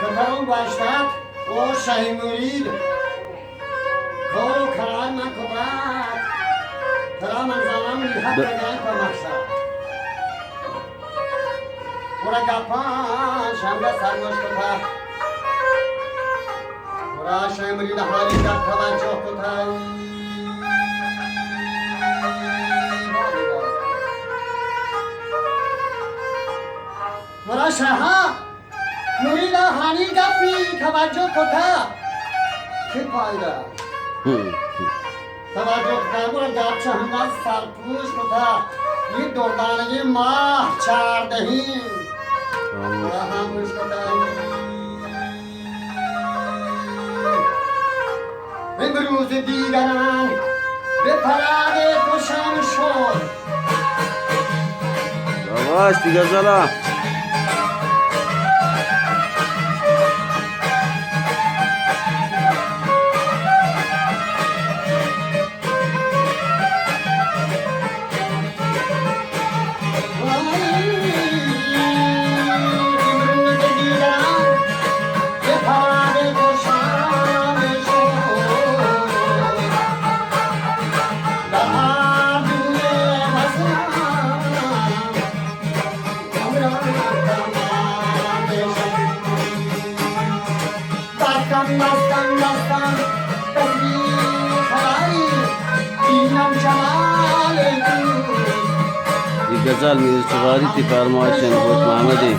کترون باشد و شهی مرید کارو کرار من کبرد ترا من زمان میحق بگن که مقصد پورا گپان شمده سرمش کتا پورا شهی مرید حالی در توجه کتا پورا شها مرید حالی گپی توجه کتا چه پایده توجه کتا برای گرچه همه سرپوش کتا یه دردانه ماه چاردهیم برای هموش کتا امروز دیگران به پرده کشم شد باش دیگه زلا ये गजल मेरी सवारी थी फरमाइश बहुत महमदी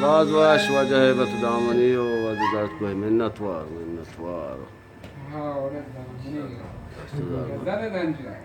باز باش وجه هیبت دامنی و وجه درد کوئی منتوار ها ولد دامنی گزل رنجه